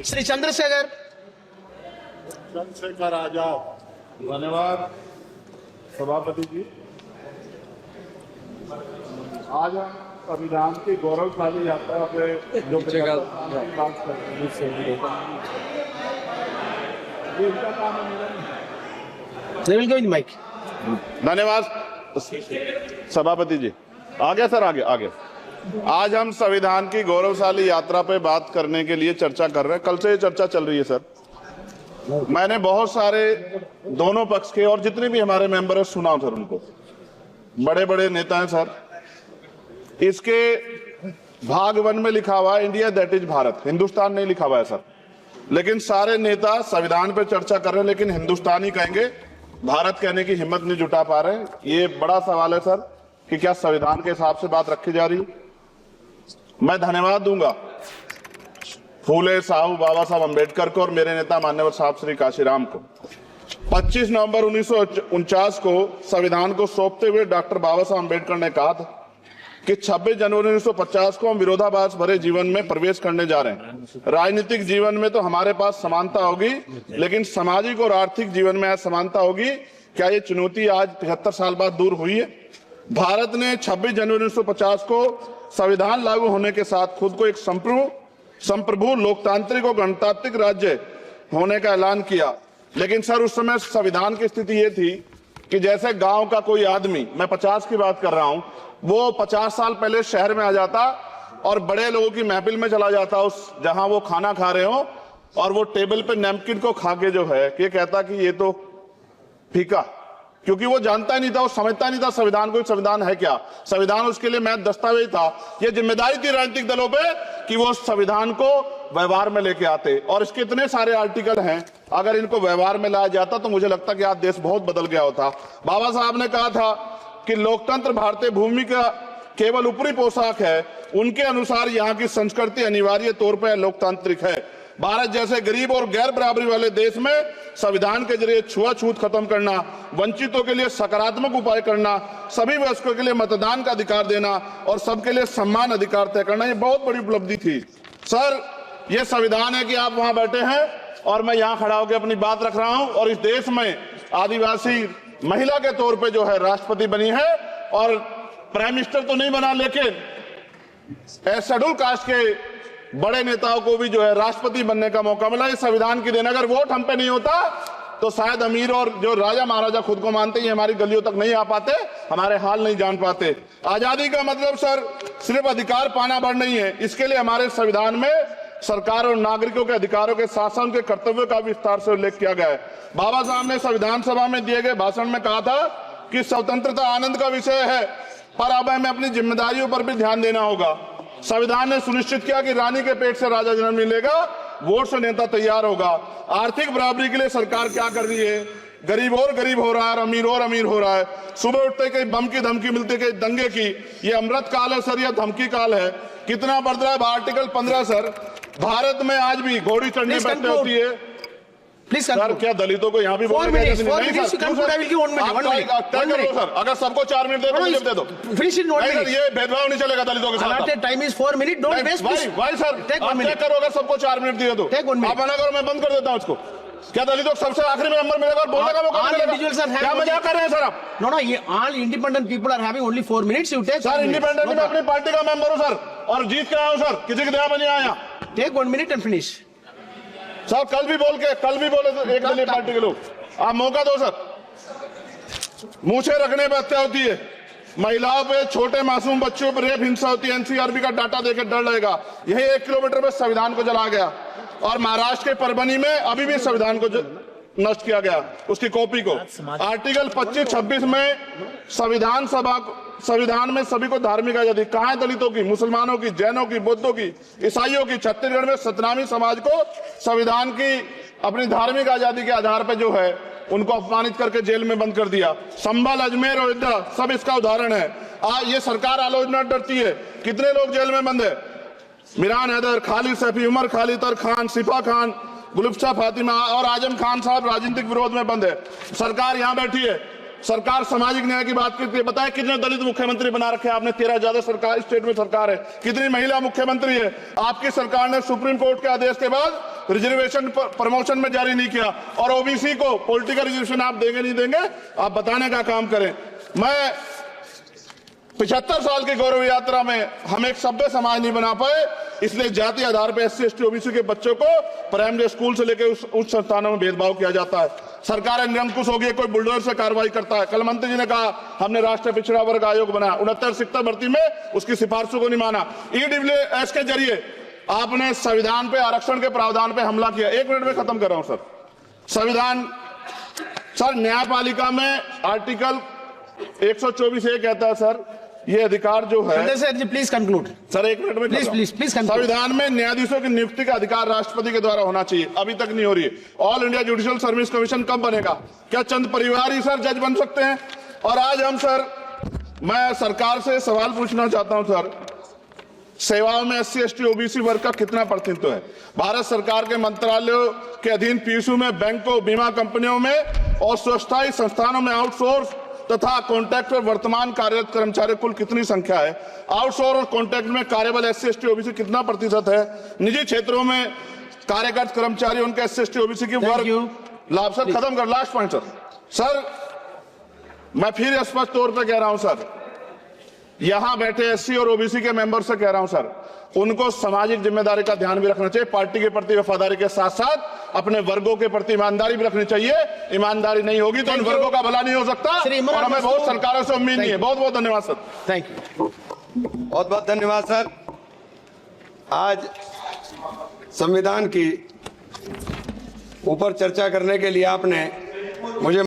श्री चंद्रशेखर आजाद। धन्यवाद सभापति जी। आज हम संविधान की गौरवशाली यात्रा पे जो बात कर रहे हैं, माइक। धन्यवाद सभापति जी। आगे सर, आगे। आज हम संविधान की गौरवशाली यात्रा पे बात करने के लिए चर्चा कर रहे हैं। कल से ये चर्चा चल रही है सर। मैंने बहुत सारे दोनों पक्ष के और जितने भी हमारे मेंबर है सुना सर, उनको बड़े बड़े नेता हैं सर। इसके भाग 1 में लिखा हुआ है India that is Bharat, Hindustan नहीं लिखा हुआ है सर। लेकिन सारे नेता संविधान पे चर्चा कर रहे हैं लेकिन हिंदुस्तान ही कहेंगे, भारत कहने की हिम्मत नहीं जुटा पा रहे। ये बड़ा सवाल है सर कि क्या संविधान के हिसाब से बात रखी जा रही। मैं धन्यवाद दूंगा फूले साहू बाबा साहब अम्बेडकर को और मेरे नेता मान्यवर साहब श्री काशीराम को। 25 नवंबर 1949 को संविधान को सौंपते हुए डॉक्टर बाबा साहब अम्बेडकर ने कहा था कि 26 जनवरी 1950 को हम विरोधाभास भरे जीवन में प्रवेश करने जा रहे हैं। राजनीतिक जीवन में तो हमारे पास समानता होगी, लेकिन सामाजिक और आर्थिक जीवन में असमानता होगी। क्या ये चुनौती आज 73 साल बाद दूर हुई है? भारत ने 26 जनवरी 1950 को संविधान लागू होने के साथ खुद को एक संप्रभु लोकतांत्रिक और गणतांत्रिक राज्य होने का ऐलान किया। लेकिन सर उस समय संविधान की स्थिति ये थी कि जैसे गांव का कोई आदमी, मैं 50 की बात कर रहा हूं, वो 50 साल पहले शहर में आ जाता और बड़े लोगों की महफिल में चला जाता, उस जहां वो खाना खा रहे हो, और वो टेबल पे नैपकिन को खा के जो है ये कहता कि ये तो फीका, क्योंकि वो जानता ही नहीं था, वो समझता नहीं था संविधान को, संविधान है क्या। संविधान उसके लिए महज दस्तावेज था। ये जिम्मेदारी थी राजनीतिक दलों पे कि वो संविधान को व्यवहार में लेके आते। और इसके इतने सारे आर्टिकल हैं, अगर इनको व्यवहार में लाया जाता तो मुझे लगता कि आज देश बहुत बदल गया होता। बाबा साहब ने कहा था कि लोकतंत्र भारतीय भूमि का केवल ऊपरी पोशाक है, उनके अनुसार यहाँ की संस्कृति अनिवार्य तौर पर लोकतांत्रिक है। भारत जैसे गरीब और गैर बराबरी वाले देश में संविधान के जरिए छुआछूत खत्म करना, वंचितों के लिए सकारात्मक उपाय करना, सभी वयस्कों के लिए मतदान का अधिकार देना और सबके लिए सम्मान अधिकार तय करना, ये बहुत बड़ी उपलब्धि थी सर। ये संविधान है कि आप वहां बैठे हैं और मैं यहाँ खड़ा होकर अपनी बात रख रहा हूं, और इस देश में आदिवासी महिला के तौर पे जो है राष्ट्रपति बनी है, और प्राइम मिनिस्टर तो नहीं बना, लेकिन शेड्यूल कास्ट के बड़े नेताओं को भी जो है राष्ट्रपति बनने का मौका मिला। इस संविधान की देन, अगर वोट हम पे नहीं होता तो शायद अमीर और जो राजा महाराजा खुद को मानते हैं हमारी गलियों तक नहीं आ पाते, हमारे हाल नहीं जान पाते। आजादी का मतलब सर सिर्फ अधिकार पाना भर नहीं है, इसके लिए हमारे संविधान में सरकार और नागरिकों के अधिकारों के साथ साथ उनके कर्तव्यों का विस्तार से उल्लेख किया गया है। बाबा साहब ने संविधान सभा में दिए गए भाषण में कहा था कि स्वतंत्रता आनंद का विषय है, पर अब हमें अपनी जिम्मेदारियों पर भी ध्यान देना होगा। संविधान ने सुनिश्चित किया कि रानी के पेट से राजा जन्म मिलेगा, वोट से नेता तैयार होगा। आर्थिक बराबरी के लिए सरकार क्या कर रही है? गरीब और गरीब हो रहा है और अमीर हो रहा है। सुबह उठते कहीं बम की धमकी मिलती, कहीं दंगे की। ये अमृत काल है सर या धमकी काल है? कितना बढ़ रहा है आर्टिकल 15 सर। भारत में आज भी घोड़ी चढ़नी बैठते होती है। प्लीज सर, क्या दलितों को यहाँ भी बोलने सर, अगर सबको 4 मिनट दे दो, ये भेदभाव नहीं चलेगा दलितों के साथ। Time is 4 minute, don't waste. भाई सर, आप चेक करो, अगर सबको 4 मिनट दिए तो आप मना करो, मैं बंद कर देता हूँ इसको। क्या दलितों को सबसे आखिरी में नंबर मिलेगा और बोलने का मौका मिलेगा? क्या मजाक कर रहे हैं सर आप? नो, ये all independent people are having only 4 minutes. You take sir, independent में अपनी पार्टी का मेंबर हूँ सर, और जीत के आया हूँ सर, किसी की दया में नहीं आया। Take 1 minute and finish. Sir कल भी बोले एक दलीय पार्टी के लोग, आप मौका दो सर। मूछे रखने पर हत्या होती है, महिलाओं पे, छोटे मासूम बच्चों पर रेप हिंसा होती है। एनसीआरबी का डाटा देकर डर लगेगा। यही 1 किलोमीटर में संविधान को जला गया, और महाराष्ट्र के परभनी में अभी भी संविधान को नष्ट किया गया, उसकी कॉपी को। आर्टिकल 25-26 में संविधान में सभी को धार्मिक आजादी। कहाँ है दलितों की, मुसलमानों की, जैनों की, बौद्धों की, ईसाइयों की? छत्तीसगढ़ में सतनामी समाज को संविधान की अपनी धार्मिक आजादी के आधार पर जो है उनको अपमानित करके जेल में बंद कर दिया। संभल, अजमेर, अयोध्या सब इसका उदाहरण है। ये सरकार आलोचना डरती है। कितने लोग जेल में बंद है? मिरान हैदर, खालिद सैफी, उमर खालिद खान, सिफा खान, गुलफ्शा फातिमा और आजम खान साहब राजनीतिक विरोध में बंद है। सरकार यहाँ बैठी है, सरकार सामाजिक न्याय की बात करती है। बताए कितने दलित मुख्यमंत्री बना रखे आपने? 13 ज्यादा सरकार स्टेट में सरकार है। कितनी महिला मुख्यमंत्री है? आपकी सरकार ने सुप्रीम कोर्ट के आदेश के बाद रिजर्वेशन प्रमोशन में जारी नहीं किया, और ओबीसी को पॉलिटिकल रिजर्वेशन आप देंगे नहीं देंगे, आप बताने का काम करें। मैं 75 साल की गौरव यात्रा में हम एक सभ्य समाज नहीं बना पाए, इसलिए जाति आधार पर SC ST OBC के बच्चों को प्राइमरी स्कूल से लेकर उच्च संस्थानों में भेदभाव किया जाता है। सरकार निरंकुश हो गई, कोई बुलडोजर से कार्रवाई करता है। कल मंत्री जी ने कहा हमने राष्ट्रीय पिछड़ा वर्ग आयोग बनाया, 69 शिक्षक भर्ती में उसकी सिफारिशों को नहीं माना। EWS के जरिए आपने संविधान पे आरक्षण के प्रावधान पे हमला किया। 1 मिनट में खत्म कर रहा हूं सर। संविधान सर न्यायपालिका में आर्टिकल 124 ये कहता है सर, ये अधिकार जो है sir ji please conclude sir, 1 minute में प्लीज संविधान में न्यायाधीशों की नियुक्ति का अधिकार राष्ट्रपति के द्वारा होना चाहिए, अभी तक नहीं हो रही है। All India judicial service commission कब बनेगा? क्या चंद परिवार ही सर जज बन सकते हैं? और आज हम सर, मैं सरकार से सवाल पूछना चाहता हूं सर, सेवाओं में SC ST OBC वर्ग का कितना प्रतिनिधित्व है? भारत सरकार के मंत्रालयों के अधीन PSU में, बैंकों, बीमा कंपनियों में और स्वस्थायी संस्थानों में आउटसोर्स तथा कॉन्ट्रैक्ट पर वर्तमान कार्यरत कर्मचारी कुल कितनी संख्या है? आउटसोर्स और कॉन्ट्रैक्ट में कार्यबल SC ST OBC कितना प्रतिशत है? निजी क्षेत्रों में कार्यरत कर्मचारी उनके SC ST OBC की वर्ग लाभ। सर खत्म कर, लास्ट पॉइंट सर, मैं फिर स्पष्ट तौर पर कह रहा हूं सर, यहां बैठे SC और OBC के मेंबर से कह रहा हूं सर, उनको सामाजिक जिम्मेदारी का ध्यान भी रखना चाहिए। पार्टी के प्रति वफादारी के साथ साथ अपने वर्गों के प्रति ईमानदारी भी रखनी चाहिए। ईमानदारी नहीं होगी तो इन वर्गों का भला नहीं हो सकता, और हमें बहुत सरकारों से उम्मीद नहीं है। बहुत बहुत धन्यवाद सर। थैंक यू, बहुत बहुत धन्यवाद सर। आज संविधान की ऊपर चर्चा करने के लिए आपने मुझे